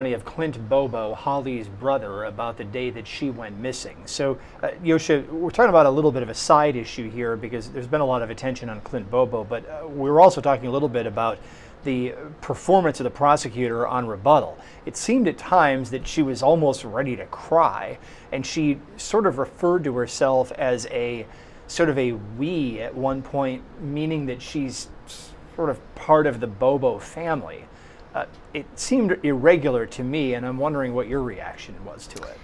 of Clint Bobo, Holly's brother, about the day that she went missing. So, Yosha, we're talking about a little bit of a side issue here because there's been a lot of attention on Clint Bobo, but we're also talking a little bit about the performance of the prosecutor on rebuttal. It seemed at times that she was almost ready to cry, and she sort of referred to herself as a sort of a we at one point, meaning that she's sort of part of the Bobo family. It seemed irregular to me, and I'm wondering what your reaction was to it.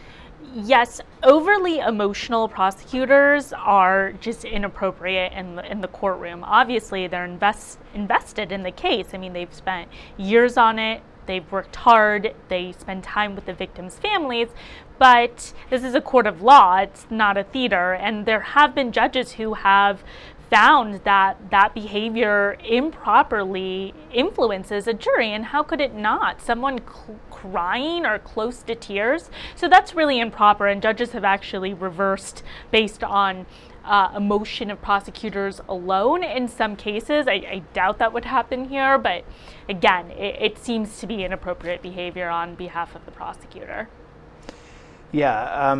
Yes, overly emotional prosecutors are just inappropriate in the courtroom. Obviously, they're invested in the case. I mean, they've spent years on it. They've worked hard. They spend time with the victims' families. But this is a court of law. It's not a theater. And there have been judges who have found that behavior improperly influences a jury, and how could it not? Someone crying or close to tears. So that's really improper, and judges have actually reversed based on emotion of prosecutors alone in some cases. I doubt that would happen here, but again, it seems to be inappropriate behavior on behalf of the prosecutor. Yeah,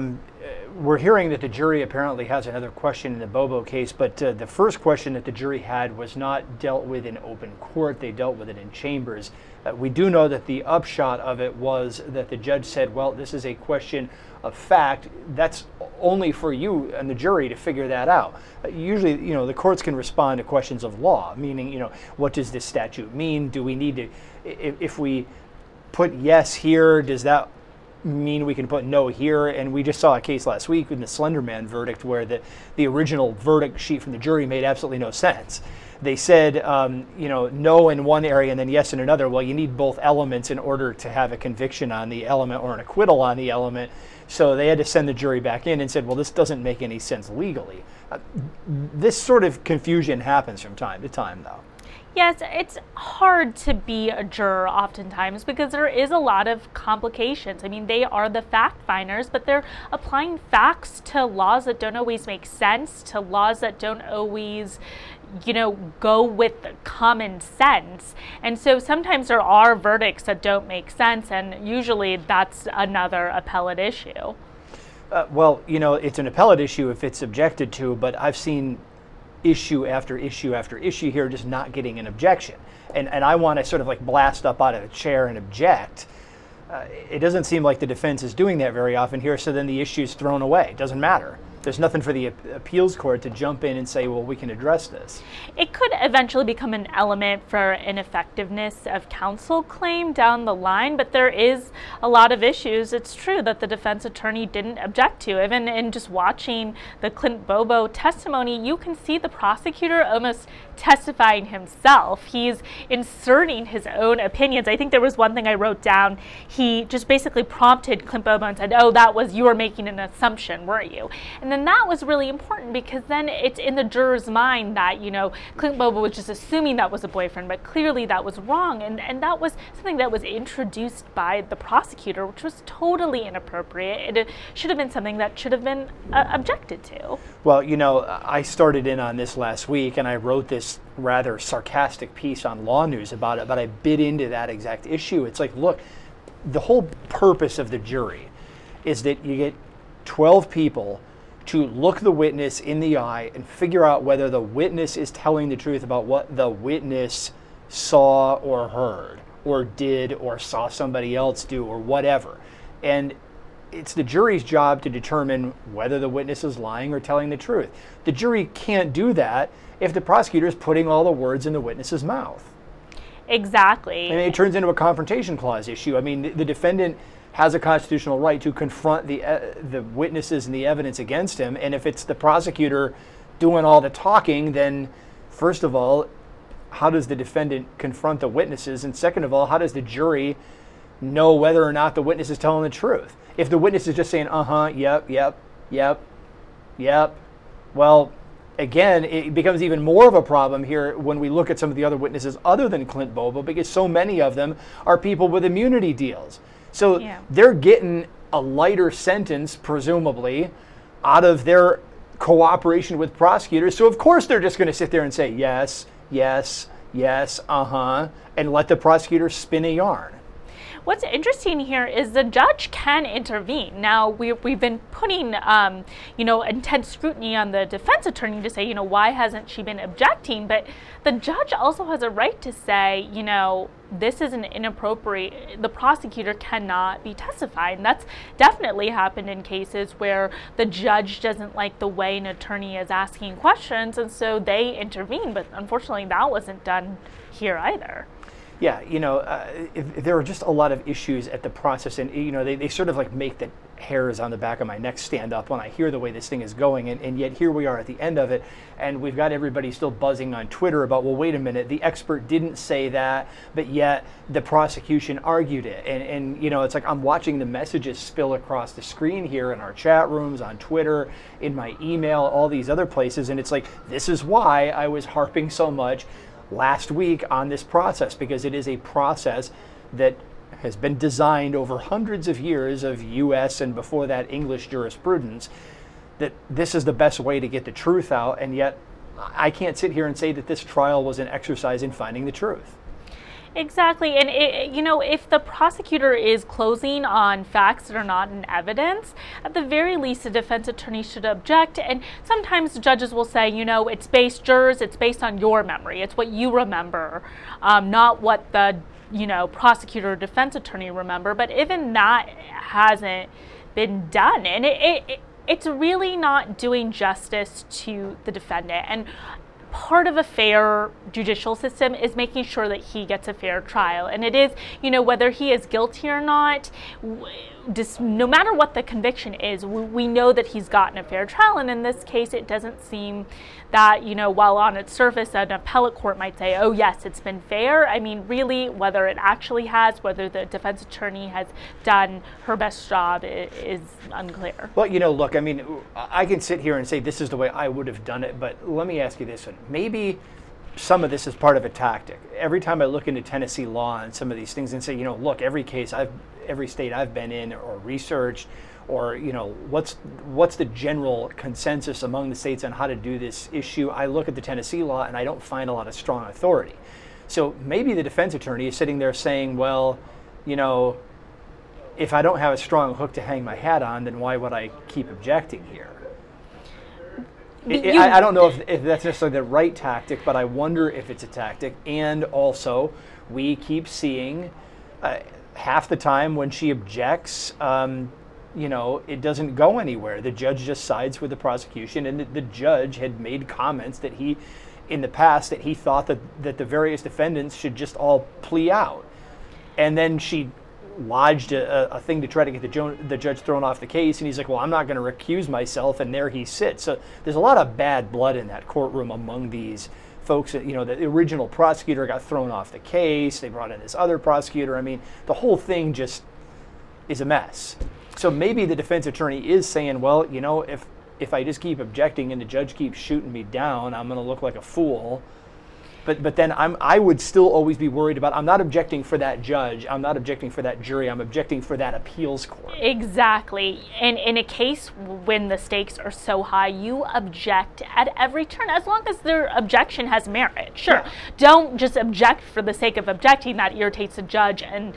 we're hearing that the jury apparently has another question in the Bobo case, but the first question that the jury had was not dealt with in open court. They dealt with it in chambers. We do know that the upshot of it was that the judge said, well, this is a question of fact. That's only for you and the jury to figure that out. Usually, the courts can respond to questions of law, meaning, what does this statute mean? Do we need to, if we put yes here, does that mean we can put no here? And we just saw a case last week in the Slender Man verdict where the original verdict sheet from the jury made absolutely no sense. They said, no in one area and then yes in another. Well, you need both elements in order to have a conviction on the element or an acquittal on the element. So they had to send the jury back in and said, well, this doesn't make any sense legally. This sort of confusion happens from time to time, though. Yes, it's hard to be a juror oftentimes because there is a lot of complications. I mean, they are the fact finders, but they're applying facts to laws that don't always make sense, to laws that don't always, go with common sense. And so sometimes there are verdicts that don't make sense, and usually that's another appellate issue. Well, it's an appellate issue if it's objected to, but I've seen issue after issue after issue here just not getting an objection. And I want to sort of like blast up out of the chair and object. It doesn't seem like the defense is doing that very often here, so then the issue is thrown away. It doesn't matter. There's nothing for the appeals court to jump in and say, well, we can address this. It could eventually become an element for an effectiveness of counsel claim down the line, but there is a lot of issues. It's true that the defense attorney didn't object to. Even in just watching the Clint Bobo testimony, you can see the prosecutor almost testifying himself. He's inserting his own opinions. I think there was one thing I wrote down. He just basically prompted Clint Bobo and said, oh, you were making an assumption, weren't you? And then that was really important because then it's in the juror's mind that, Clint Bobo was just assuming that was a boyfriend, but clearly that was wrong. And that was something that was introduced by the prosecutor, which was totally inappropriate. It should have been something that should have been objected to. Well, I started in on this last week and I wrote this rather sarcastic piece on LawNewz about it, but I bit into that exact issue. It's like, look, the whole purpose of the jury is that you get 12 people to look the witness in the eye and figure out whether the witness is telling the truth about what the witness saw or heard or did or saw somebody else do or whatever. And it's the jury's job to determine whether the witness is lying or telling the truth. The jury can't do that if the prosecutor is putting all the words in the witness's mouth. Exactly. And it turns into a confrontation clause issue. I mean, the defendant has a constitutional right to confront the witnesses and the evidence against him. And if it's the prosecutor doing all the talking, then first of all, how does the defendant confront the witnesses? And second of all, how does the jury know whether or not the witness is telling the truth? If the witness is just saying, yep, well, again, it becomes even more of a problem here when we look at some of the other witnesses other than Clint Bobo, because so many of them are people with immunity deals. So they're getting a lighter sentence, presumably, out of their cooperation with prosecutors. So of course they're just going to sit there and say, yes, yes, yes, and let the prosecutor spin a yarn. what's interesting here is the judge can intervene. Now, we've been putting, intense scrutiny on the defense attorney to say, why hasn't she been objecting? But the judge also has a right to say, this is an inappropriate, the prosecutor cannot be testifying. That's definitely happened in cases where the judge doesn't like the way an attorney is asking questions, and so they intervene. But unfortunately, that wasn't done here either. Yeah, there are just a lot of issues at the process, and they sort of like make the hairs on the back of my neck stand up when I hear the way this thing is going, and yet here we are at the end of it, and we've got everybody still buzzing on Twitter about, well, wait a minute, the expert didn't say that, but yet the prosecution argued it, and it's like I'm watching the messages spill across the screen here in our chat rooms, on Twitter, in my email, all these other places, and it's like, this is why I was harping so much last week on this process, because it is a process that has been designed over hundreds of years of U.S. and before that English jurisprudence, that this is the best way to get the truth out, and yet I can't sit here and say that this trial was an exercise in finding the truth. Exactly, and if the prosecutor is closing on facts that are not in evidence, at the very least, the defense attorney should object. And sometimes judges will say, it's based on your memory, it's what you remember, not what the prosecutor or defense attorney remember. But even that hasn't been done, and it's really not doing justice to the defendant. And part of a fair judicial system is making sure that he gets a fair trial. And it is, whether he is guilty or not, no matter what the conviction is, we know that he's gotten a fair trial. And in this case, it doesn't seem that, while on its surface, an appellate court might say, oh, yes, it's been fair. I mean, really, whether it actually has, whether the defense attorney has done her best job is unclear. Well, look, I mean, I can sit here and say this is the way I would have done it, but let me ask you this one. Maybe some of this is part of a tactic. Every time I look into Tennessee law and some of these things and say, look, every state I've been in or researched, or what's the general consensus among the states on how to do this issue, I look at the Tennessee law and I don't find a lot of strong authority. So maybe the defense attorney is sitting there saying, well, if I don't have a strong hook to hang my hat on, then why would I keep objecting here? I don't know if that's necessarily the right tactic, but I wonder if it's a tactic. And also, we keep seeing half the time when she objects, it doesn't go anywhere. The judge just sides with the prosecution, and the judge had made comments that in the past, that he thought that the various defendants should just all plea out. And then she lodged a thing to try to get the judge thrown off the case, and he's like, well, I'm not going to recuse myself, and there he sits. So there's a lot of bad blood in that courtroom among these folks. The original prosecutor got thrown off the case, they brought in this other prosecutor. I mean, the whole thing just is a mess. So maybe the defense attorney is saying, well, if I just keep objecting and the judge keeps shooting me down, I'm going to look like a fool. But then I would still always be worried about, I'm not objecting for that judge, I'm not objecting for that jury, I'm objecting for that appeals court. Exactly. And in a case when the stakes are so high, you object at every turn, as long as their objection has merit. Sure, yeah. Don't just object for the sake of objecting. That irritates the judge and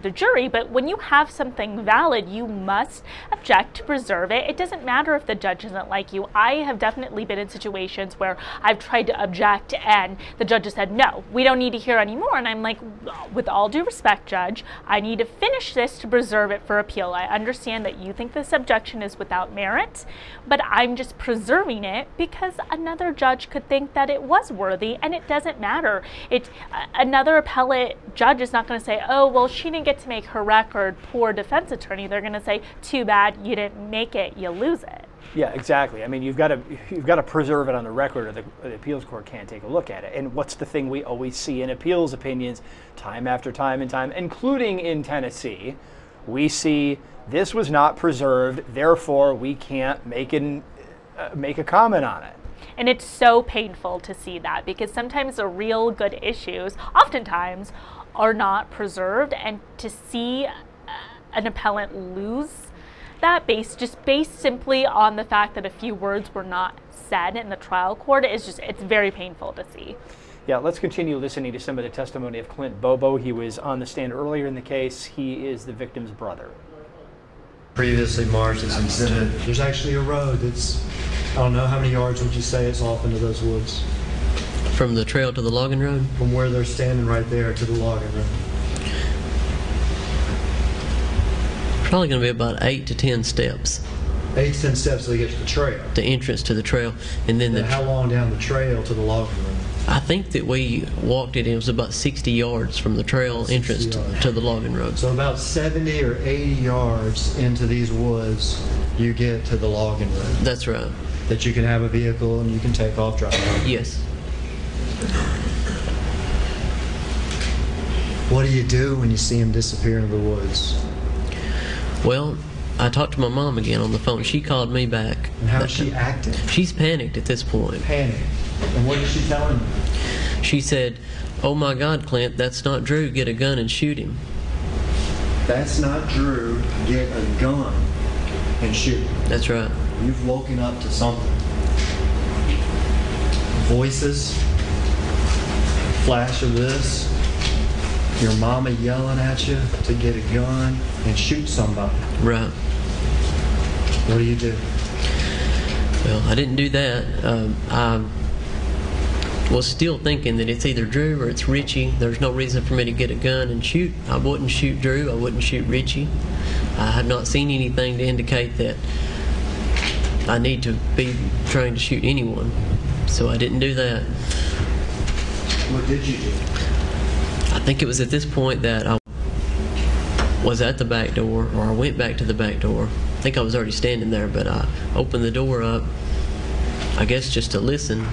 the jury. But when you have something valid, you must object to preserve it. It doesn't matter if the judge doesn't like you. I have definitely been in situations where I've tried to object and the judge has said, no, we don't need to hear anymore. And I'm like, with all due respect, Judge, I need to finish this to preserve it for appeal. I understand that you think this objection is without merit, but I'm just preserving it because another judge could think that it was worthy, and it doesn't matter. Another appellate judge is not going to say, oh, well, she didn't get to make her record, poor defense attorney. They're going to say, too bad, you didn't make it, you lose it. Yeah, exactly. I mean, you've got to preserve it on the record, or the appeals court can't take a look at it. And what's the thing we always see in appeals opinions, time after time and time, including in Tennessee, we see this was not preserved, therefore we can't make a comment on it. And it's so painful to see that, because sometimes the real good issues, oftentimes, are not preserved, and to see an appellant lose that based simply on the fact that a few words were not said in the trial court it's very painful to see. Yeah, let's continue listening to some of the testimony of Clint Bobo. He was on the stand earlier in the case. He is the victim's brother. Previously marked as exhibit. There's actually a road that's, I don't know, how many yards would you say it's off into those woods? From the trail to the logging road? From where they're standing right there to the logging road. Probably going to be about 8 to 10 steps. 8 to 10 steps till you get to the trail. The entrance to the trail, and then how long down the trail to the logging road? I think that we walked it. It was about 60 yards from the trail entrance to the logging road. So about 70 or 80 yards into these woods, you get to the logging road. That's right. That you can have a vehicle and you can take off driving. Yes. What do you do when you see him disappear into the woods? Well, I talked to my mom again on the phone. She called me back. And how's she acting? She's panicked at this point. Panicked. And what is she telling you? She said, "Oh my God, Clint, that's not Drew. Get a gun and shoot him." That's not Drew. Get a gun and shoot him. That's right. You've woken up to something. Voices. Flash of this. Your mama yelling at you to get a gun and shoot somebody. Right. What do you do? Well, I didn't do that. I was still thinking that it's either Drew or it's Richie. There's no reason for me to get a gun and shoot. I wouldn't shoot Drew. I wouldn't shoot Richie. I have not seen anything to indicate that I need to be trying to shoot anyone. So I didn't do that. What did you do? I think it was at this point that I was at the back door, or I went back to the back door. I think I was already standing there, but I opened the door up, I guess just to listen,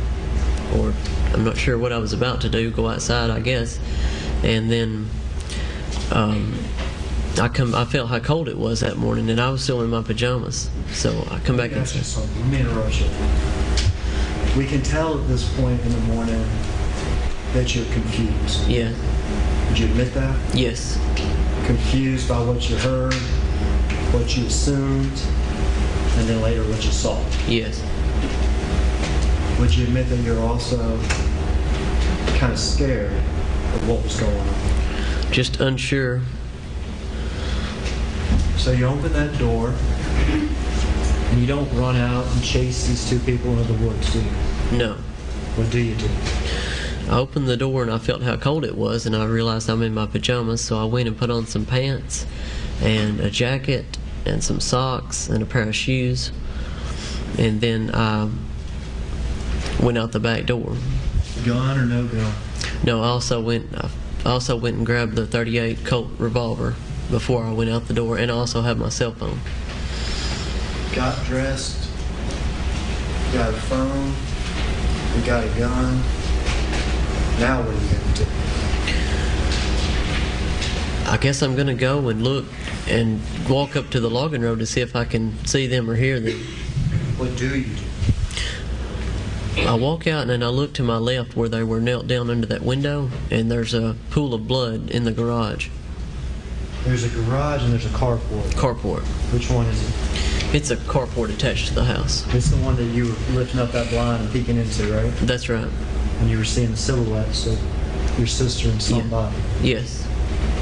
or I'm not sure what I was about to do, go outside, I guess. And then I felt how cold it was that morning, and I was still in my pajamas. So I come back and Let me interrupt you. We can tell at this point in the morning that you're confused. Yeah. Would you admit that? Yes. Confused by what you heard, what you assumed, and then later what you saw. Yes. Would you admit that you're also kind of scared of what was going on? Just unsure. So you open that door, and you don't run out and chase these two people into the woods, do you? No. What do you do? I opened the door and I felt how cold it was, and I realized I'm in my pajamas, so I went and put on some pants and a jacket and some socks and a pair of shoes, and then I went out the back door. Gun or no gun? No, I also went and grabbed the .38 Colt revolver before I went out the door, and I also had my cell phone. Got dressed, got a phone, you got a gun. Now what are you going to do? I guess I'm going to go and look and walk up to the logging road to see if I can see them or hear them. What do you do? I walk out and then I look to my left where they were knelt down under that window, and there's a pool of blood in the garage. There's a garage and there's a carport. Carport. Which one is it? It's a carport attached to the house. It's the one that you were lifting up that blind and peeking into, right? That's right. And you were seeing the silhouettes of your sister and somebody. Yes.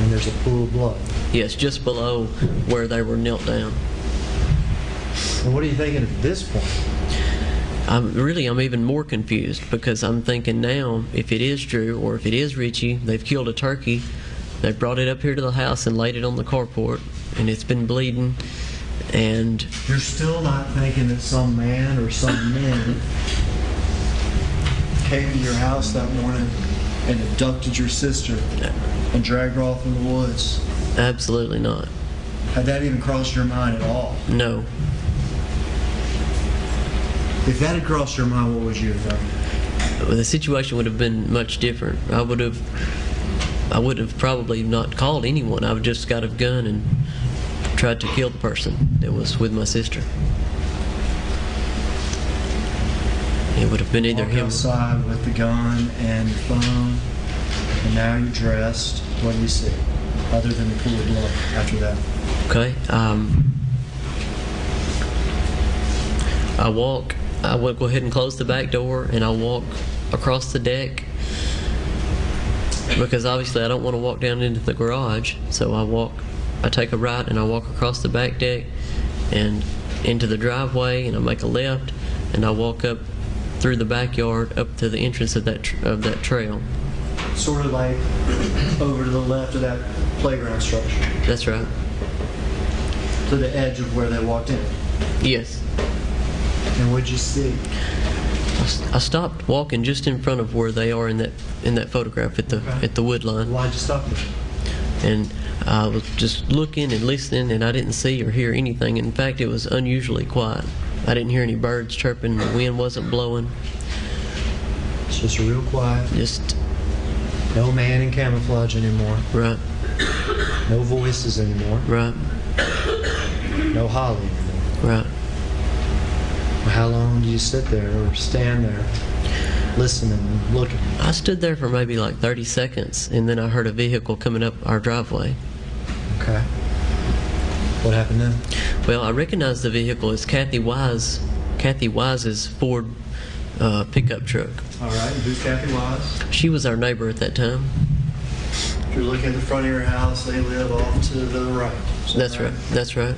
And there's a pool of blood. Yes, just below where they were knelt down. And what are you thinking at this point? I'm even more confused, because I'm thinking now, if it is Drew or if it is Richie, they've killed a turkey, they've brought it up here to the house and laid it on the carport, and it's been bleeding, and... You're still not thinking that some man or some men came to your house that morning and abducted your sister and dragged her off in the woods? Absolutely not. Had that even crossed your mind at all? No. If that had crossed your mind, what would you have done? The situation would have been much different. I would have probably not called anyone. I would just got a gun and tried to kill the person that was with my sister. It would have been either him. Outside with the gun and your phone, and now you're dressed. What do you see, other than the pool of blood after that? Okay. I will go ahead and close the back door, and I'll walk across the deck because obviously I don't want to walk down into the garage, so I take a right and I walk across the back deck and into the driveway, and I make a left and I walk up through the backyard up to the entrance of that trail. Sort of like over to the left of that playground structure. That's right. To the edge of where they walked in. Yes. And what'd you see? I stopped walking just in front of where they are in that photograph at the wood line. Why'd you stop there? And I was just looking and listening, and I didn't see or hear anything. In fact, it was unusually quiet. I didn't hear any birds chirping. The wind wasn't blowing. It's just real quiet. Just no man in camouflage anymore. right. No voices anymore. Right. No holly anymore. Right. How long do you sit there or stand there listening and looking? I stood there for maybe like 30 seconds, and then I heard a vehicle coming up our driveway. Okay. What happened then? Well, I recognized the vehicle as Kathy Wise's Ford pickup truck. All right. And who's Kathy Wise? She was our neighbor at that time. If you're looking at the front of your house, they live off to the right. That's right. That's right.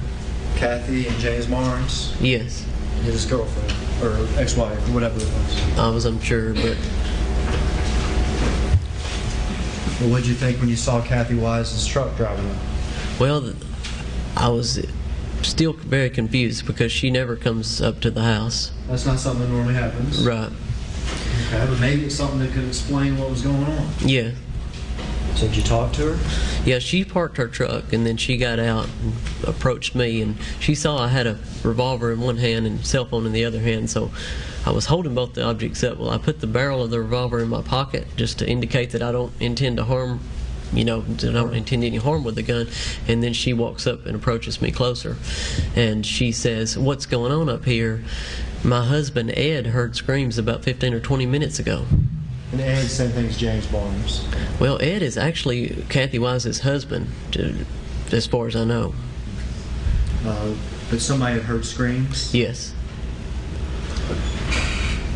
Kathy and James Barnes, Yes. his girlfriend, or ex-wife, or whatever it was. I was unsure, but Well, what'd you think when you saw Kathy Wise's truck driving up? well, I was still very confused because she never comes up to the house. That's not something that normally happens. Right. Okay, but maybe it's something that could explain what was going on. Yeah. So did you talk to her? Yeah, she parked her truck, and then she got out and approached me, and she saw I had a revolver in one hand and cell phone in the other hand, so I was holding both the objects up. Well, I put the barrel of the revolver in my pocket just to indicate that I don't intend to harm, that I don't intend any harm with the gun. And then she walks up and approaches me closer, and she says, "What's going on up here? My husband Ed heard screams about 15 or 20 minutes ago." And Ed, same thing as James Barnes. Well, Ed is actually Kathy Wise's husband, as far as I know. But somebody had heard screams? Yes.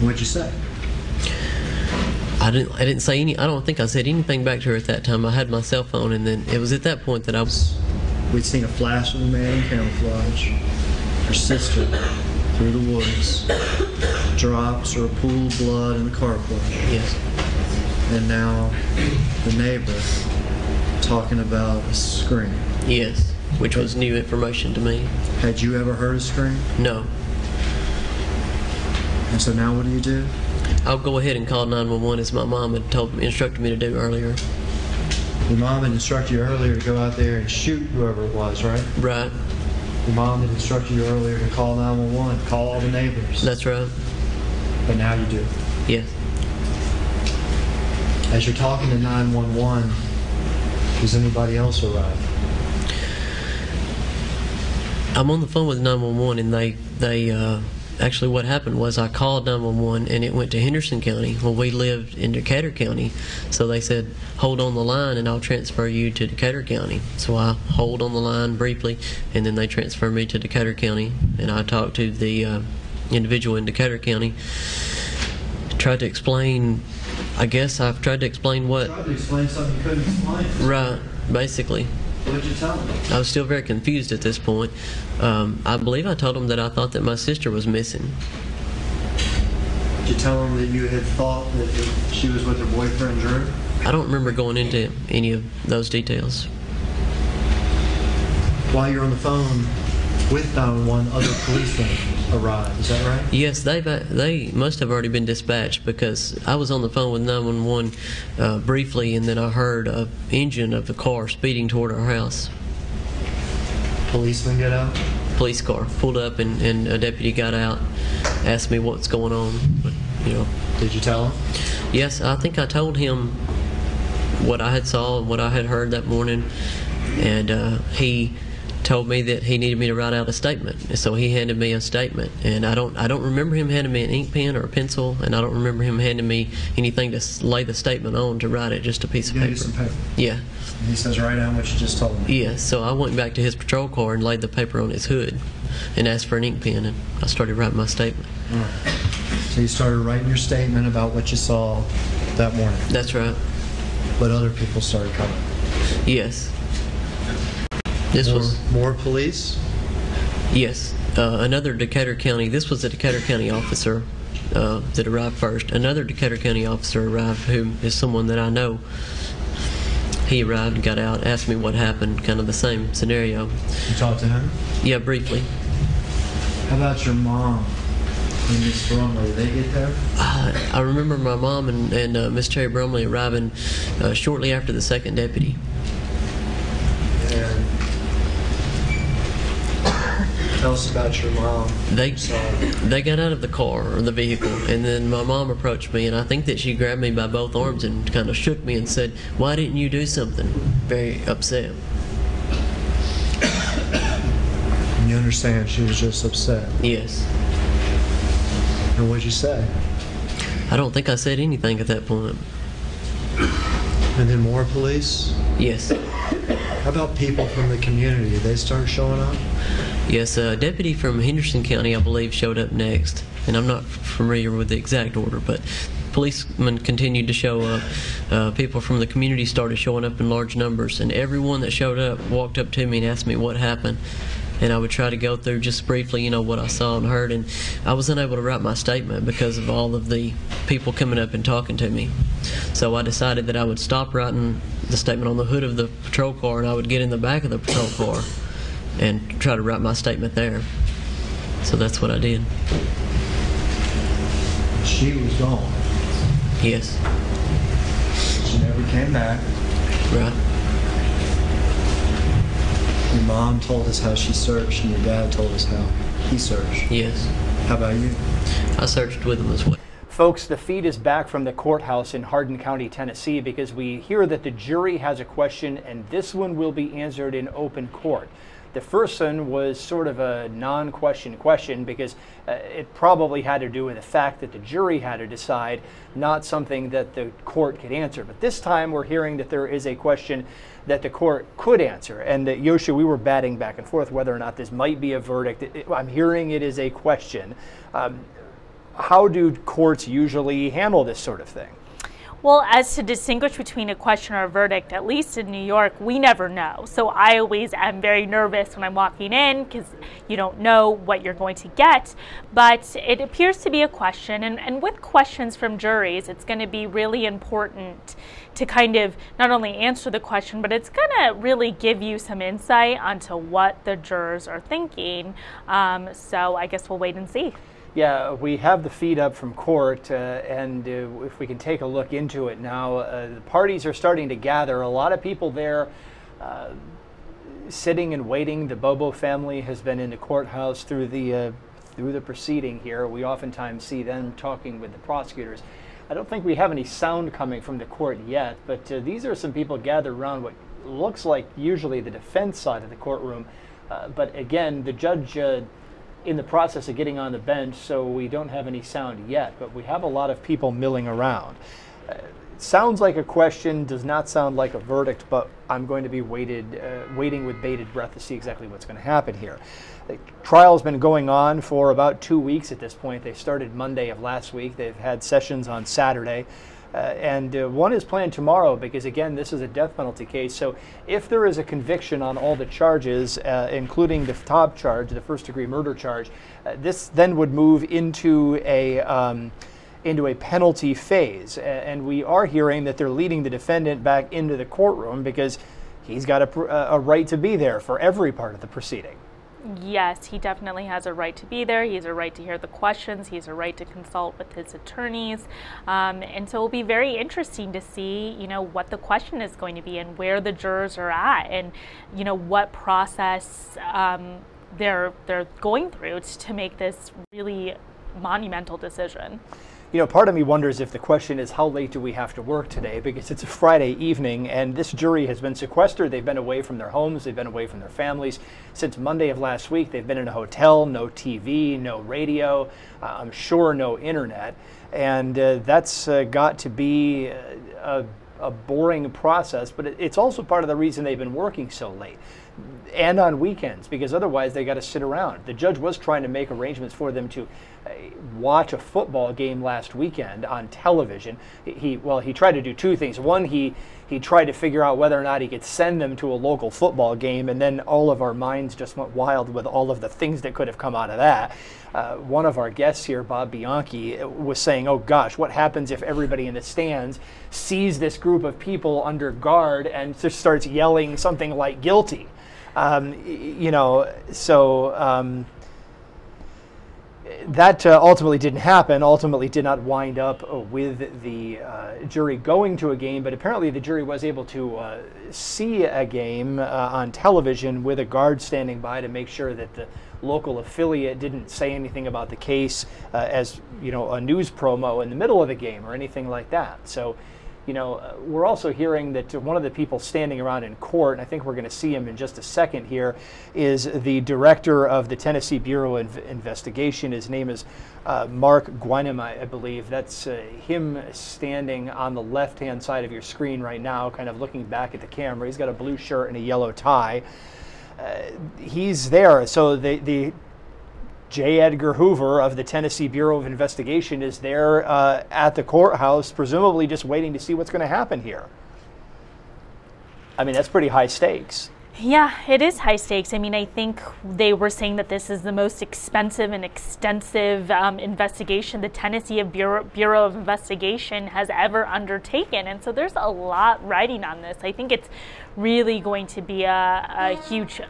What'd you say? I didn't say any. I don't think I said anything back to her at that time. I had my cell phone, and then it was at that point that I was. We'd seen a flash of a man in camouflage. Her sister, through the woods, drops or a pool of blood in the carport. Yes. And now the neighbor talking about a scream. Yes, which was new information to me. Had you ever heard a scream? No. And so now what do? I'll go ahead and call 911 as my mom had instructed me to do earlier. Your mom had instructed you earlier to go out there and shoot whoever it was, right? Right. Your mom had instructed you earlier to call 911, call all the neighbors. That's right. But now you do. Yes. As you're talking to 911, does anybody else arrive? I'm on the phone with 911, and they actually what happened was I called 911 and it went to Henderson County. Well, we lived in Decatur County, so they said, hold on the line and I'll transfer you to Decatur County. So I hold on the line briefly, and then they transfer me to Decatur County, and I talked to the individual in Decatur County. Tried to explain, I guess I've tried to explain what... Tried to explain something you couldn't explain. Right, basically. What did you tell them? I was still very confused at this point. I believe I told them that I thought that my sister was missing. Did you tell them that you had thought that she was with her boyfriend, Drew? I don't remember going into any of those details. While you're on the phone with 911, other policemen arrived. Is that right? Yes, they must have already been dispatched, because I was on the phone with 911 briefly, and then I heard an engine of the car speeding toward our house. Policemen get out? Police car pulled up, and a deputy got out, asked me what's going on. But, Did you tell him? Yes, I think I told him what I had saw and what I had heard that morning, and he told me that he needed me to write out a statement. So he handed me a statement, and I don't remember him handing me an ink pen or a pencil, and I don't remember him handing me anything to lay the statement on to write it, just a piece of paper. Some paper. Yeah. And he says, write down what you just told me. Yeah, so I went back to his patrol car and laid the paper on his hood and asked for an ink pen, and I started writing my statement. All right. So you started writing your statement about what you saw that morning. That's right. But other people started coming. Yes. This was More police? yes. Another Decatur County. This was a Decatur County officer that arrived first. Another Decatur County officer arrived, who is someone that I know. He arrived, got out, asked me what happened. Kind of the same scenario. You talked to him? Yeah, briefly. How about your mom and Miss Brumley? Did they get there? I remember my mom and Miss Cherry Brumley arriving shortly after the second deputy. And tell us about your mom. They got out of the car or the vehicle, and then my mom approached me, and I think that she grabbed me by both arms and kind of shook me and said, "Why didn't you do something?" Very upset. And you understand she was just upset. Yes. And what'd you say? I don't think I said anything at that point. And then more police? Yes. How about people from the community? Did they start showing up? Yes, a deputy from Henderson County, I believe, showed up next. And I'm not familiar with the exact order, but policemen continued to show up. People from the community started showing up in large numbers, and everyone that showed up walked up to me and asked me what happened. And I would try to go through just briefly, what I saw and heard. And I was unable to write my statement because of all of the people coming up and talking to me. So I decided that I would stop writing the statement on the hood of the patrol car, and I would get in the back of the patrol car and try to write my statement there. So that's what I did. She was gone. Yes. She never came back. Right. Your mom told us how she searched, and your dad told us how he searched. Yes. How about you? I searched with them as well. Folks, the feed is back from the courthouse in Hardin County, Tennessee, because we hear that the jury has a question, and this one will be answered in open court. The first one was sort of a non-question question because it probably had to do with the fact that the jury had to decide, not something that the court could answer. But this time we're hearing that there is a question that the court could answer. And Yosha, we were batting back and forth whether or not this might be a verdict. I'm hearing it is a question. How do courts usually handle this sort of thing? Well, as to distinguish between a question or a verdict, at least in New York, we never know. So I always am very nervous when I'm walking in because you don't know what you're going to get. But it appears to be a question. And with questions from juries, it's going to be really important to kind of not only answer the question, but it's going to really give you some insight onto what the jurors are thinking. So I guess we'll wait and see. Yeah, we have the feed up from court, and if we can take a look into it now, the parties are starting to gather. A lot of people there sitting and waiting. The Bobo family has been in the courthouse through the proceeding here. We oftentimes see them talking with the prosecutors. I don't think we have any sound coming from the court yet, but these are some people gathered around what looks like usually the defense side of the courtroom. But again, the judge in the process of getting on the bench, so we don't have any sound yet, but we have a lot of people milling around. Sounds like a question, does not sound like a verdict, but I'm going to be waiting with bated breath to see exactly what's going to happen here. The trial's been going on for about 2 weeks at this point. They started Monday of last week. They've had sessions on Saturday. And one is planned tomorrow because, again, this is a death penalty case. So if there is a conviction on all the charges, including the top charge, the first-degree murder charge, this then would move into a penalty phase. And we are hearing that they're leading the defendant back into the courtroom because he's got a right to be there for every part of the proceeding. Yes, he definitely has a right to be there. He has a right to hear the questions. He has a right to consult with his attorneys. And so it'll be very interesting to see, what the question is going to be and where the jurors are at and, what process they're going through to make this really monumental decision. Part of me wonders if the question is how late do we have to work today, because it's a Friday evening and this jury has been sequestered. They've been away from their homes. They've been away from their families. Since Monday of last week, they've been in a hotel, no TV, no radio, I'm sure no internet. And that's got to be a boring process, but it's also part of the reason they've been working so late. And on weekends, because otherwise they got to sit around. The judge was trying to make arrangements for them to watch a football game last weekend on television. He tried to do two things. One, he he tried to figure out whether or not he could send them to a local football game, and then all of our minds just went wild with all of the things that could have come out of that. One of our guests here, Bob Bianchi, was saying, oh gosh, what happens if everybody in the stands sees this group of people under guard and just starts yelling something like guilty? That ultimately didn't happen, ultimately did not wind up with the jury going to a game, but apparently the jury was able to see a game on television with a guard standing by to make sure that the local affiliate didn't say anything about the case as a news promo in the middle of the game or anything like that. So we're also hearing that one of the people standing around in court, and I think we're going to see him in just a second here, is the director of the Tennessee Bureau of Investigation. His name is Mark Gwynham, I believe. That's him standing on the left-hand side of your screen right now, kind of looking back at the camera. He's got a blue shirt and a yellow tie. He's there. So the J. Edgar Hoover of the Tennessee Bureau of Investigation is there at the courthouse, presumably just waiting to see what's going to happen here. I mean, that's pretty high stakes. Yeah, it is high stakes. I mean, I think they were saying that this is the most expensive and extensive investigation the Tennessee Bureau of Investigation has ever undertaken. And so there's a lot riding on this. I think it's really going to be a huge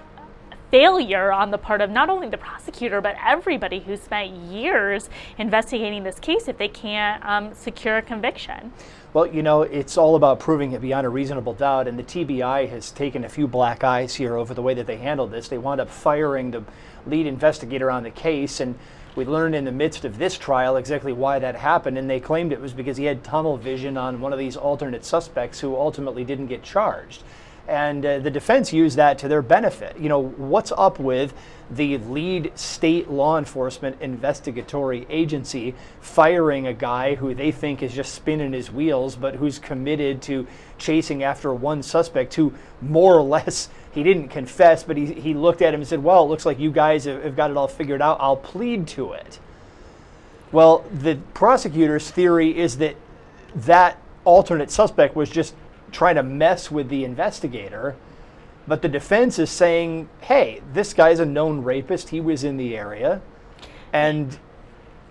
failure on the part of not only the prosecutor, but everybody who spent years investigating this case if they can't secure a conviction. Well, it's all about proving it beyond a reasonable doubt, and the TBI has taken a few black eyes here over the way that they handled this. They wound up firing the lead investigator on the case, and we learned in the midst of this trial exactly why that happened, and they claimed it was because he had tunnel vision on one of these alternate suspects who ultimately didn't get charged. And the defense used that to their benefit. What's up with the lead state law enforcement investigatory agency firing a guy who they think is just spinning his wheels, but who's committed to chasing after one suspect who more or less, he didn't confess, but he looked at him and said, well, it looks like you guys have got it all figured out. I'll plead to it. Well, the prosecutor's theory is that that alternate suspect was just trying to mess with the investigator, but the defense is saying, hey, this guy's a known rapist, he was in the area, and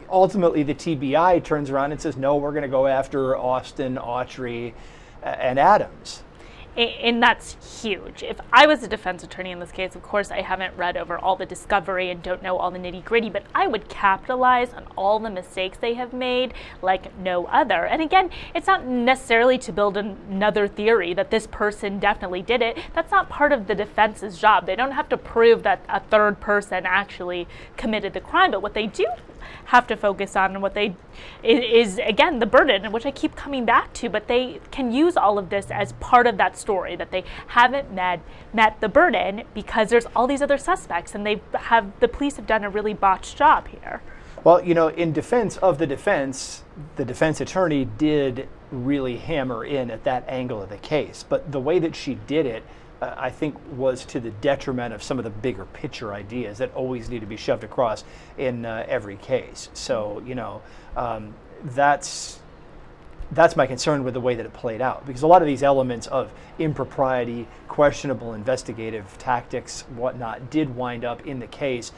ultimately the TBI turns around and says, no, we're going to go after Austin, Autry, and Adams. And that's huge. If I was a defense attorney in this case, of course, I haven't read over all the discovery and don't know all the nitty-gritty, but I would capitalize on all the mistakes they have made like no other. And again, it's not necessarily to build another theory that this person definitely did it. That's not part of the defense's job. They don't have to prove that a third person actually committed the crime, but what they do have to focus on and what they is again the burden, which I keep coming back to, but they can use all of this as part of that story, that they haven't met the burden because there's all these other suspects, and the police have done a really botched job here. Well, in defense of the defense attorney did really hammer in at that angle of the case, but the way that she did it, I think, was to the detriment of some of the bigger picture ideas that always need to be shoved across in every case. So, that's my concern with the way that it played out, because a lot of these elements of impropriety, questionable investigative tactics, whatnot, did wind up in the case.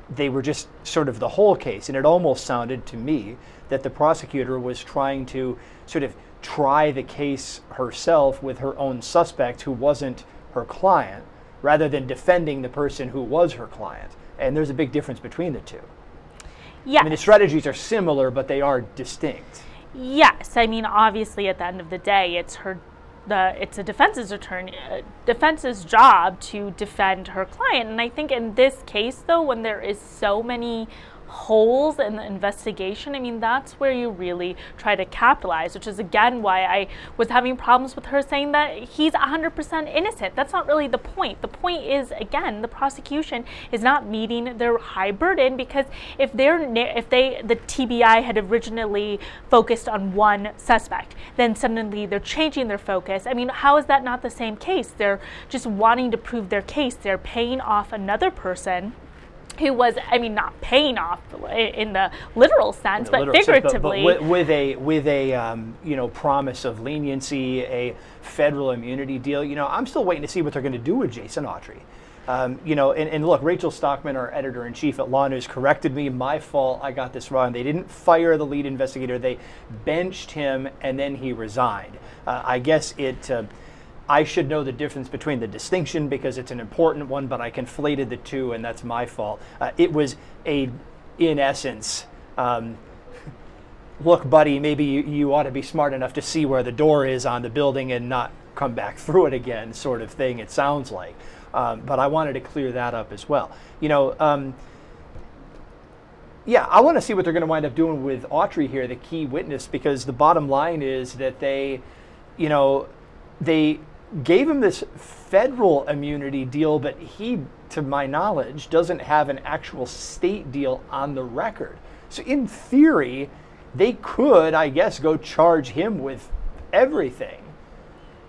They were just sort of the whole case, and it almost sounded to me that the prosecutor was trying to sort of try the case herself with her own suspect who wasn't her client, rather than defending the person who was her client. And there's a big difference between the two. Yeah. I mean, the strategies are similar, but they are distinct. Yes, I mean, obviously, at the end of the day, it's a defense's job to defend her client. And I think in this case, though, when there is so many holes in the investigation, I mean, that's where you really try to capitalize, which is again why I was having problems with her saying that he's 100% innocent. That's not really the point. The point is, again, the prosecution is not meeting their high burden, because if the TBI had originally focused on one suspect, then suddenly they're changing their focus. I mean, how is that not the same case? They're just wanting to prove their case. They're paying off another person who was, I mean, not paying off in the literal sense, but figuratively. But with a you know, promise of leniency, a federal immunity deal. You know, I'm still waiting to see what they're going to do with Jason Autry. You know, and look, Rachel Stockman, our editor-in-chief at LawNewz, corrected me. My fault. I got this wrong. They didn't fire the lead investigator. They benched him, and then he resigned. I guess I should know the difference between the distinction because it's an important one, but I conflated the two, and that's my fault. It was in essence, look, buddy, maybe you ought to be smart enough to see where the door is on the building and not come back through it again, sort of thing, it sounds like. But I wanted to clear that up as well. You know, yeah, I want to see what they're going to wind up doing with Autry here, the key witness, because the bottom line is that they, you know, they gave him this federal immunity deal, but he, to my knowledge, doesn't have an actual state deal on the record. So in theory, they could, I guess, go charge him with everything.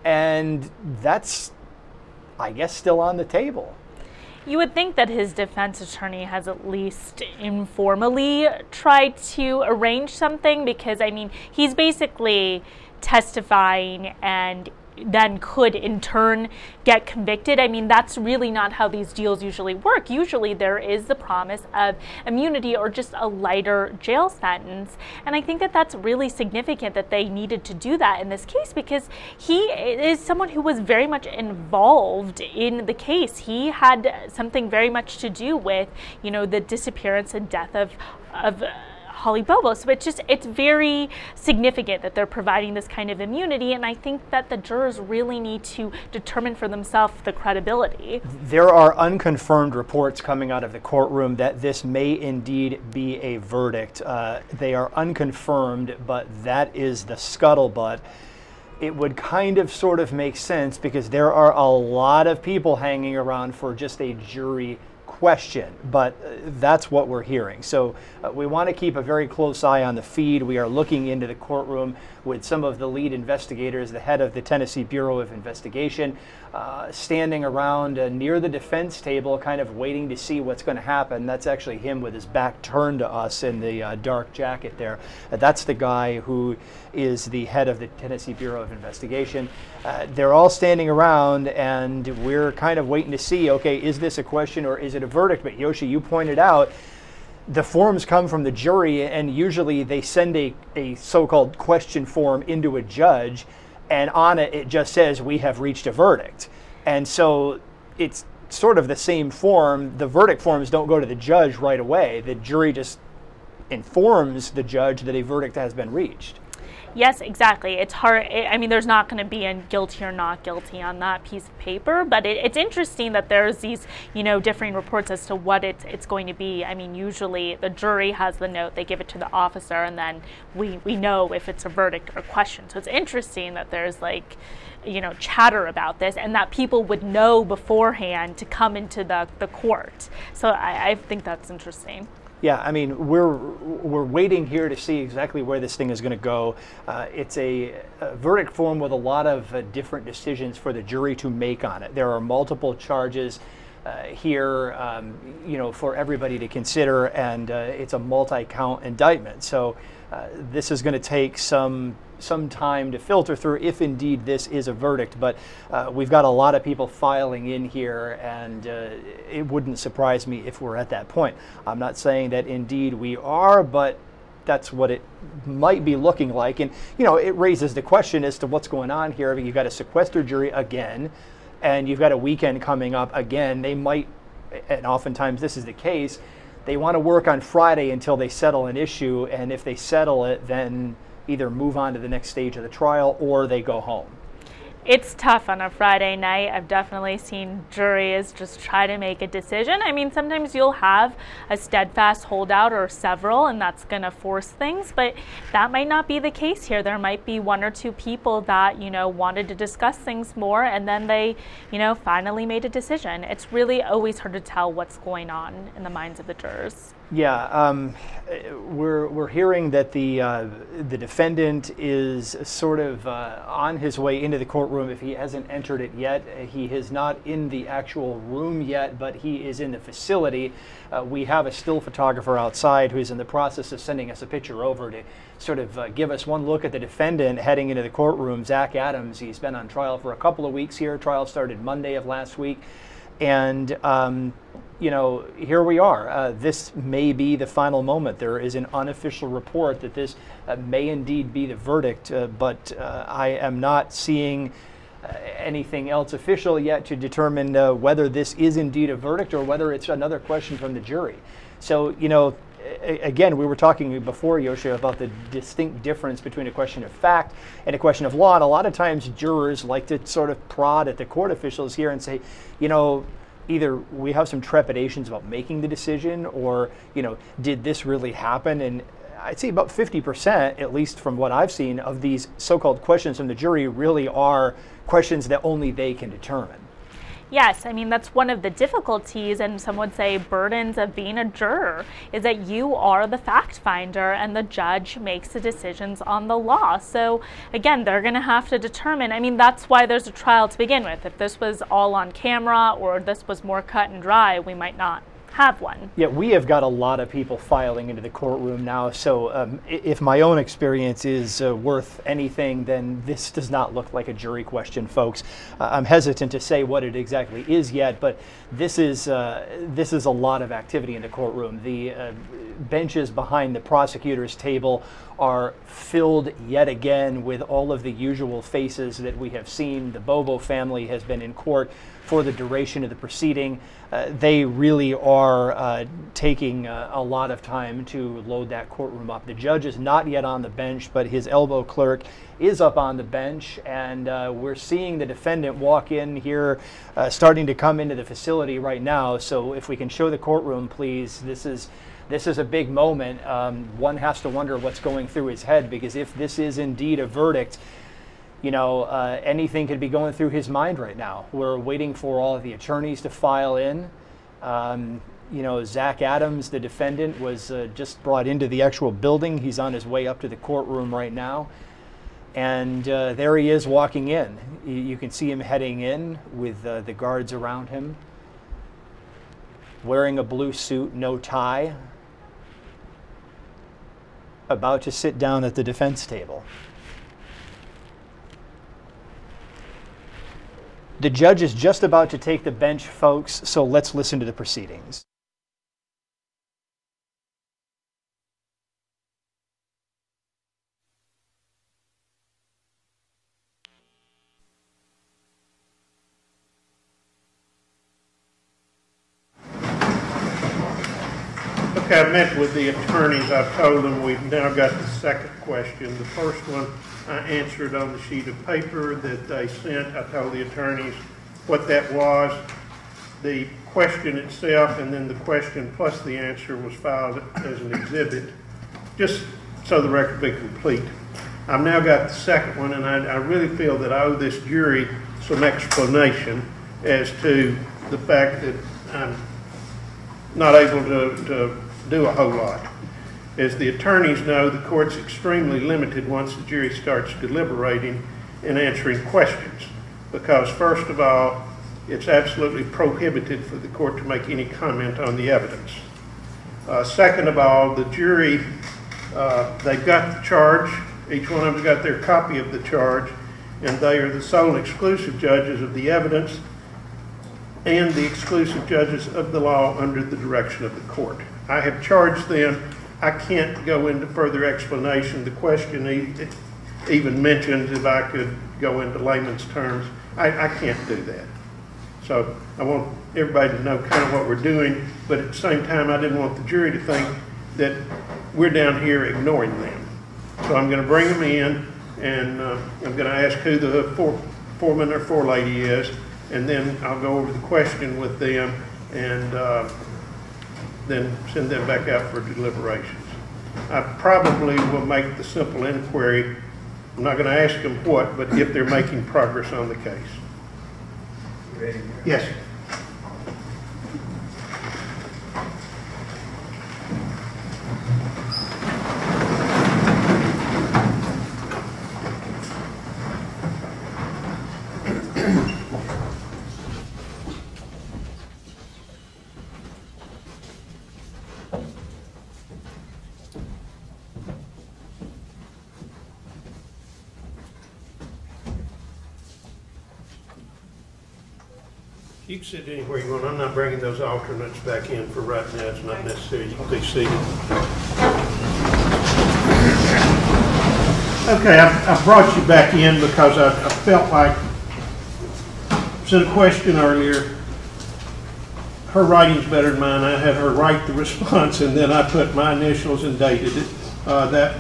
And that's, I guess, still on the table. You would think that his defense attorney has at least informally tried to arrange something, because, I mean, he's basically testifying and then could in turn get convicted. I mean, that's really not how these deals usually work. Usually there is the promise of immunity or just a lighter jail sentence. And I think that that's really significant that they needed to do that in this case, because he is someone who was very much involved in the case. He had something very much to do with, you know, the disappearance and death of Holly Bobo. So it's very significant that they're providing this kind of immunity, and I think that the jurors really need to determine for themselves the credibility. There are unconfirmed reports coming out of the courtroom that this may indeed be a verdict. They are unconfirmed, but that is the scuttlebutt. It would kind of sort of make sense because there are a lot of people hanging around for just a jury question, but that's what we're hearing. So we want to keep a very close eye on the feed. We are looking into the courtroom with some of the lead investigators, the head of the Tennessee Bureau of Investigation, standing around near the defense table, kind of waiting to see what's going to happen. That's actually him with his back turned to us in the dark jacket there. That's the guy who is the head of the Tennessee Bureau of Investigation. They're all standing around, and we're kind of waiting to see, okay, is this a question or is it a verdict? But Yosha, you pointed out, the forms come from the jury, and usually they send a so-called question form into a judge, and on it, it just says, we have reached a verdict. And so it's sort of the same form. The verdict forms don't go to the judge right away. The jury just informs the judge that a verdict has been reached. Yes, exactly. It's hard. I mean, there's not going to be a guilty or not guilty on that piece of paper, but it's interesting that there's these, you know, differing reports as to what it's going to be. I mean, usually the jury has the note, they give it to the officer, and then we know if it's a verdict or a question. So it's interesting that there's, like, you know, chatter about this, and that people would know beforehand to come into the court. So I think that's interesting. Yeah, I mean, we're waiting here to see exactly where this thing is going to go. It's a verdict form with a lot of different decisions for the jury to make on it. There are multiple charges here, you know, for everybody to consider, and it's a multi-count indictment. So this is going to take some time to filter through if indeed this is a verdict, but we've got a lot of people filing in here, and it wouldn't surprise me if we're at that point. I'm not saying that indeed we are, but that's what it might be looking like. And you know, it raises the question as to what's going on here. I mean, you've got a sequestered jury again, and you've got a weekend coming up again. They might, and oftentimes this is the case, they want to work on Friday until they settle an issue, and if they settle it, then either move on to the next stage of the trial or they go home. It's tough on a Friday night. I've definitely seen juries just try to make a decision. I mean, sometimes you'll have a steadfast holdout or several, and that's going to force things, but that might not be the case here. There might be one or two people that, you know, wanted to discuss things more, and then they, you know, finally made a decision. It's really always hard to tell what's going on in the minds of the jurors. Yeah, we're hearing that the defendant is sort of on his way into the courtroom. If he hasn't entered it yet, he is not in the actual room yet, but he is in the facility. We have a still photographer outside who's in the process of sending us a picture over to sort of give us one look at the defendant heading into the courtroom, Zach Adams. He's been on trial for a couple of weeks here. Trial started Monday of last week. And, you know, here we are. This may be the final moment. There is an unofficial report that this may indeed be the verdict, but I am not seeing anything else official yet to determine whether this is indeed a verdict or whether it's another question from the jury. So, you know, again, we were talking before, Yosha, about the distinct difference between a question of fact and a question of law. And a lot of times jurors like to sort of prod at the court officials here and say, you know, either we have some trepidations about making the decision, or, you know, did this really happen? And I'd say about 50%, at least from what I've seen, of these so-called questions from the jury really are questions that only they can determine. Yes, I mean, that's one of the difficulties, and some would say burdens of being a juror, is that you are the fact finder and the judge makes the decisions on the law. So again, they're going to have to determine, I mean, that's why there's a trial to begin with. If this was all on camera or this was more cut and dry, we might not have one. Yeah, we have got a lot of people filing into the courtroom now, so if my own experience is worth anything, then this does not look like a jury question, folks. I'm hesitant to say what it exactly is yet, but this is a lot of activity in the courtroom. The benches behind the prosecutor's table are filled yet again with all of the usual faces that we have seen. The Bobo family has been in court for the duration of the proceeding. They really are taking a lot of time to load that courtroom up. The judge is not yet on the bench, but his elbow clerk is up on the bench, and we're seeing the defendant walk in here, starting to come into the facility right now. So if we can show the courtroom, please. This is a big moment. One has to wonder what's going through his head, because if this is indeed a verdict, you know, anything could be going through his mind right now. We're waiting for all of the attorneys to file in. You know, Zach Adams, the defendant, was just brought into the actual building. He's on his way up to the courtroom right now. And there he is walking in. You can see him heading in with the guards around him, wearing a blue suit, no tie, about to sit down at the defense table. The judge is just about to take the bench, folks, so let's listen to the proceedings. Okay, I met with the attorneys. I told them we've now got the second question. The first one I answered on the sheet of paper that they sent. I told the attorneys what that was. The question itself and then the question plus the answer was filed as an exhibit, just so the record be complete. I've now got the second one, and I really feel that I owe this jury some explanation as to the fact that I'm not able to do a whole lot. As the attorneys know, the court's extremely limited once the jury starts deliberating and answering questions, because first of all, it's absolutely prohibited for the court to make any comment on the evidence. Second of all, the jury, they've got the charge. Each one of them's got their copy of the charge, and they are the sole and exclusive judges of the evidence and the exclusive judges of the law under the direction of the court. I have charged them. I can't go into further explanation. The question even mentioned if I could go into layman's terms. I can't do that. So I want everybody to know kind of what we're doing, but at the same time, I didn't want the jury to think that we're down here ignoring them. So I'm going to bring them in, and I'm going to ask who the foreman or forelady is, and then I'll go over the question with them and then send them back out for deliberations. I probably will make the simple inquiry. I'm not going to ask them what, but if they're making progress on the case. You ready? Yes. You can sit anywhere you want. I'm not bringing those alternates back in for right now. It's not necessary. You can be seated. Okay, I brought you back in because I felt like, sent a question earlier. Her writing's better than mine. I had her write the response and then I put my initials and dated it. That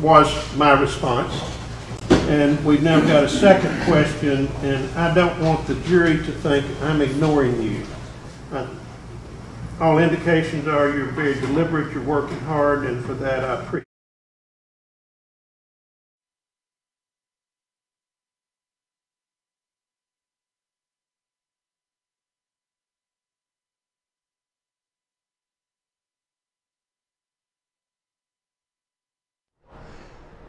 was my response. And we've now got a second question, and I don't want the jury to think I'm ignoring you. All indications are you're very deliberate, you're working hard, and for that I appreciate it.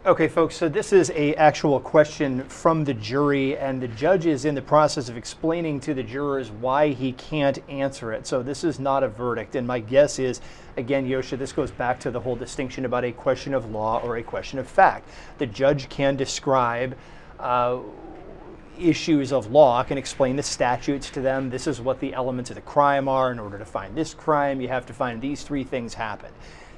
Okay, folks, so this is an actual question from the jury, and the judge is in the process of explaining to the jurors why he can't answer it. So this is not a verdict, and my guess is, again, Yosha, this goes back to the whole distinction about a question of law or a question of fact. The judge can describe issues of law, can explain the statutes to them. This is what the elements of the crime are. In order to find this crime, you have to find these three things happen.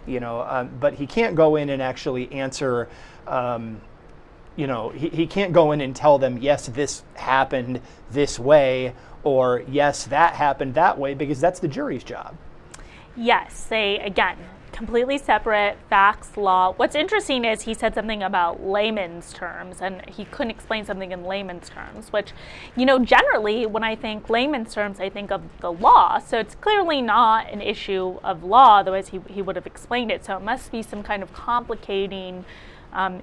You know, but he can't go in and actually answer, you know, he can't go in and tell them, yes, this happened this way, or yes, that happened that way, because that's the jury's job. Yes, they, again, completely separate, facts, law. What's interesting is he said something about layman's terms, and he couldn't explain something in layman's terms, which, you know, generally when I think layman's terms, I think of the law. So it's clearly not an issue of law, otherwise he would have explained it. So it must be some kind of complicating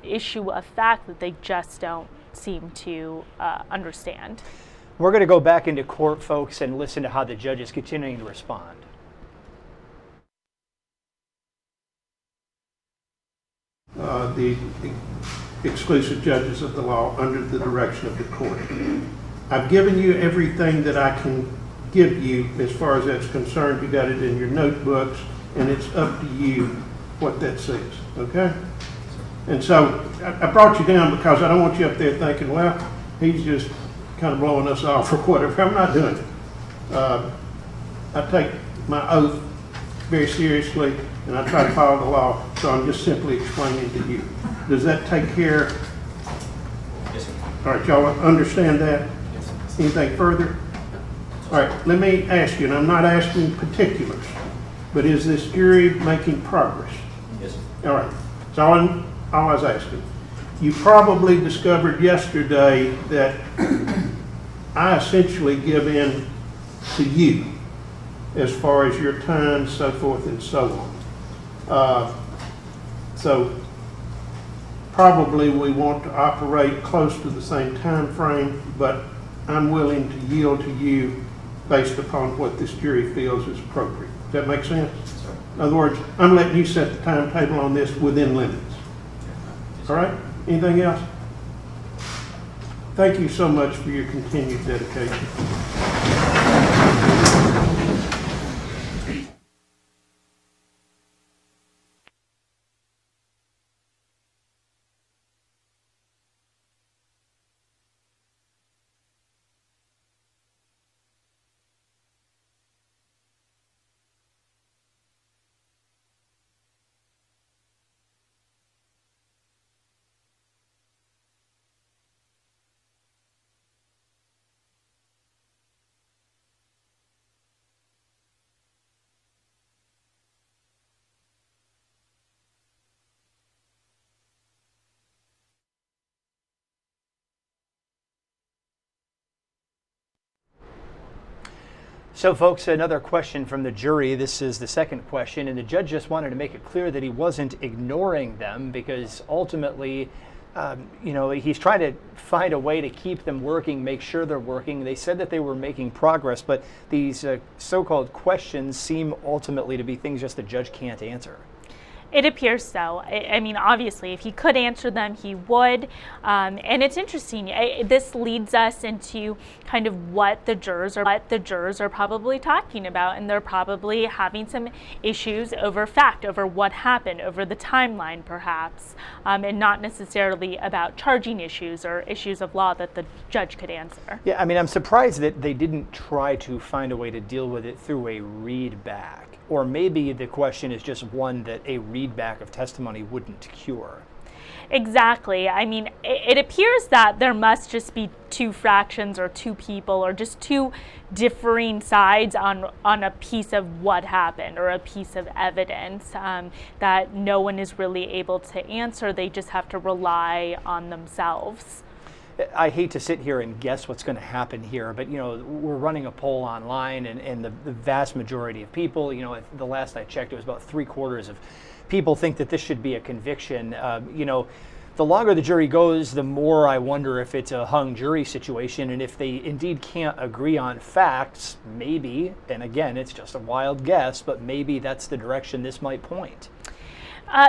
issue of fact that they just don't seem to understand. We're going to go back into court, folks, and listen to how the judge is continuing to respond. The exclusive judges of the law under the direction of the court. I've given you everything that I can give you as far as that's concerned. You got it in your notebooks, and it's up to you what that says, okay? And so I brought you down because I don't want you up there thinking, well, he's just kind of blowing us off or whatever. I'm not doing it. I take my oath very seriously, and I try to follow the law, so I'm just simply explaining to you. Does that take care? Yes, sir. All right, y'all understand that? Yes, sir. Anything further? All right, let me ask you, and I'm not asking particulars, but is this jury making progress? Yes, sir. All right, that's all I was asking. You probably discovered yesterday that I essentially give in to you as far as your time, so forth and so on. So probably we want to operate close to the same time frame, but I'm willing to yield to you based upon what this jury feels is appropriate. Does that make sense? Yes, sir. In other words, I'm letting you set the timetable on this within limits. Yes, All right? Anything else? Thank you so much for your continued dedication. So, folks, another question from the jury. This is the second question, and the judge just wanted to make it clear that he wasn't ignoring them, because ultimately, you know, he's trying to find a way to keep them working, make sure they're working. They said that they were making progress, but these so-called questions seem ultimately to be things just the judge can't answer. It appears so. I mean, obviously, if he could answer them, he would. And it's interesting. This leads us into kind of what the jurors are probably talking about, and they're probably having some issues over fact, over what happened, over the timeline, perhaps, and not necessarily about charging issues or issues of law that the judge could answer. Yeah, I mean, I'm surprised that they didn't try to find a way to deal with it through a read back. Or maybe the question is just one that a readback of testimony wouldn't cure. Exactly. I mean, it appears that there must just be two fractions or two people or just two differing sides on a piece of what happened or a piece of evidence that no one is really able to answer. They just have to rely on themselves. I hate to sit here and guess what's going to happen here, but we're running a poll online, and the vast majority of people, the last I checked, it was about 3/4 of people think that this should be a conviction. The longer the jury goes, the more I wonder if it's a hung jury situation, and if they indeed can't agree on facts, maybe, and again, it's just a wild guess, but maybe that's the direction this might point.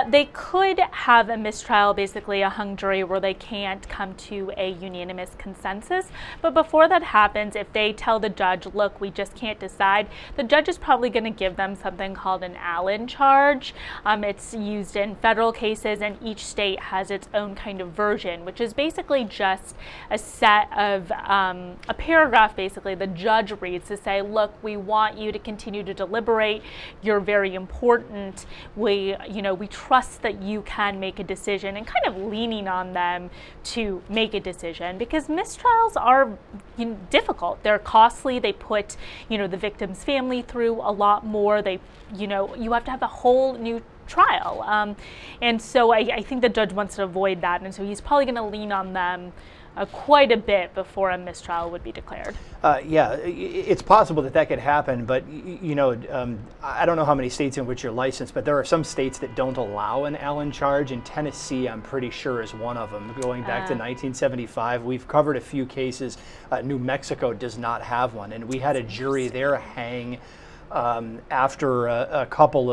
They could have a mistrial, basically a hung jury, where they can't come to a unanimous consensus. But before that happens, if they tell the judge, look, we just can't decide, the judge is probably going to give them something called an Allen charge. It's used in federal cases, and each state has its own kind of version, which is basically just a set of, a paragraph, basically, the judge reads to say, look, we want you to continue to deliberate. You're very important. We trust that you can make a decision, and kind of leaning on them to make a decision, because mistrials are difficult. They're costly. They put the victim's family through a lot more. You have to have a whole new trial, and so I think the judge wants to avoid that, and so he's probably going to lean on them quite a bit before a mistrial would be declared. Yeah, it's possible that could happen, but I don't know how many states in which you're licensed, but there are some states that don't allow an Allen charge, and Tennessee, I'm pretty sure, is one of them. Going back to 1975, we've covered a few cases. New Mexico does not have one, and we had a jury there hang after a couple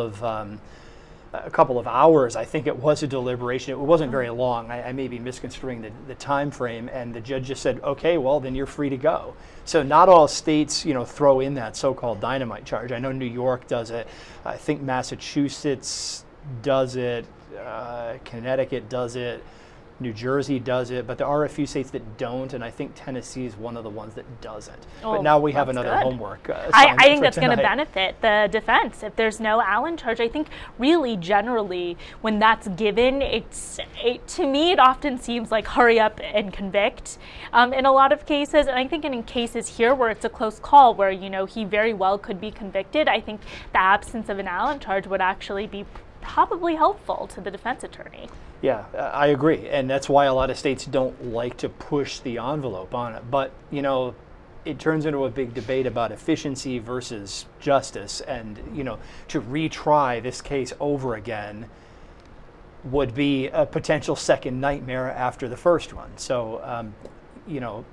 of hours. I think it was a deliberation. It wasn't very long. I may be misconstruing the time frame, and the judge just said, okay, well, then you're free to go. So not all states, throw in that so-called dynamite charge. I know New York does it. I think Massachusetts does it. Connecticut does it. New Jersey does it, but there are a few states that don't, and I think Tennessee is one of the ones that doesn't. But now we have another homework. I think that's going to benefit the defense. If there's no Allen charge, I think really generally when that's given, to me it often seems like hurry up and convict in a lot of cases. And I think in cases here where it's a close call, where he very well could be convicted, I think the absence of an Allen charge would actually be probably helpful to the defense attorney. Yeah, I agree, and that's why a lot of states don't like to push the envelope on it. But it turns into a big debate about efficiency versus justice, and to retry this case over again would be a potential second nightmare after the first one. So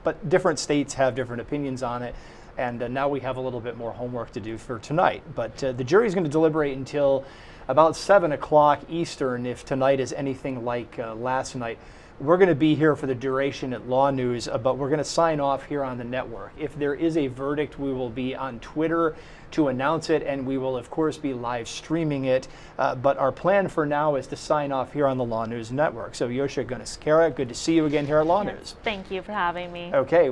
but different states have different opinions on it, and now we have a little bit more homework to do for tonight. But the jury's going to deliberate until about 7 o'clock Eastern, if tonight is anything like last night. We're going to be here for the duration at LawNewz, but we're going to sign off here on the network. If there is a verdict, we will be on Twitter to announce it, and we will, of course, be live streaming it. But our plan for now is to sign off here on the LawNewz network. So, Yosha Gunasekera, good to see you again here at LawNewz. Yes, thank you for having me. Okay.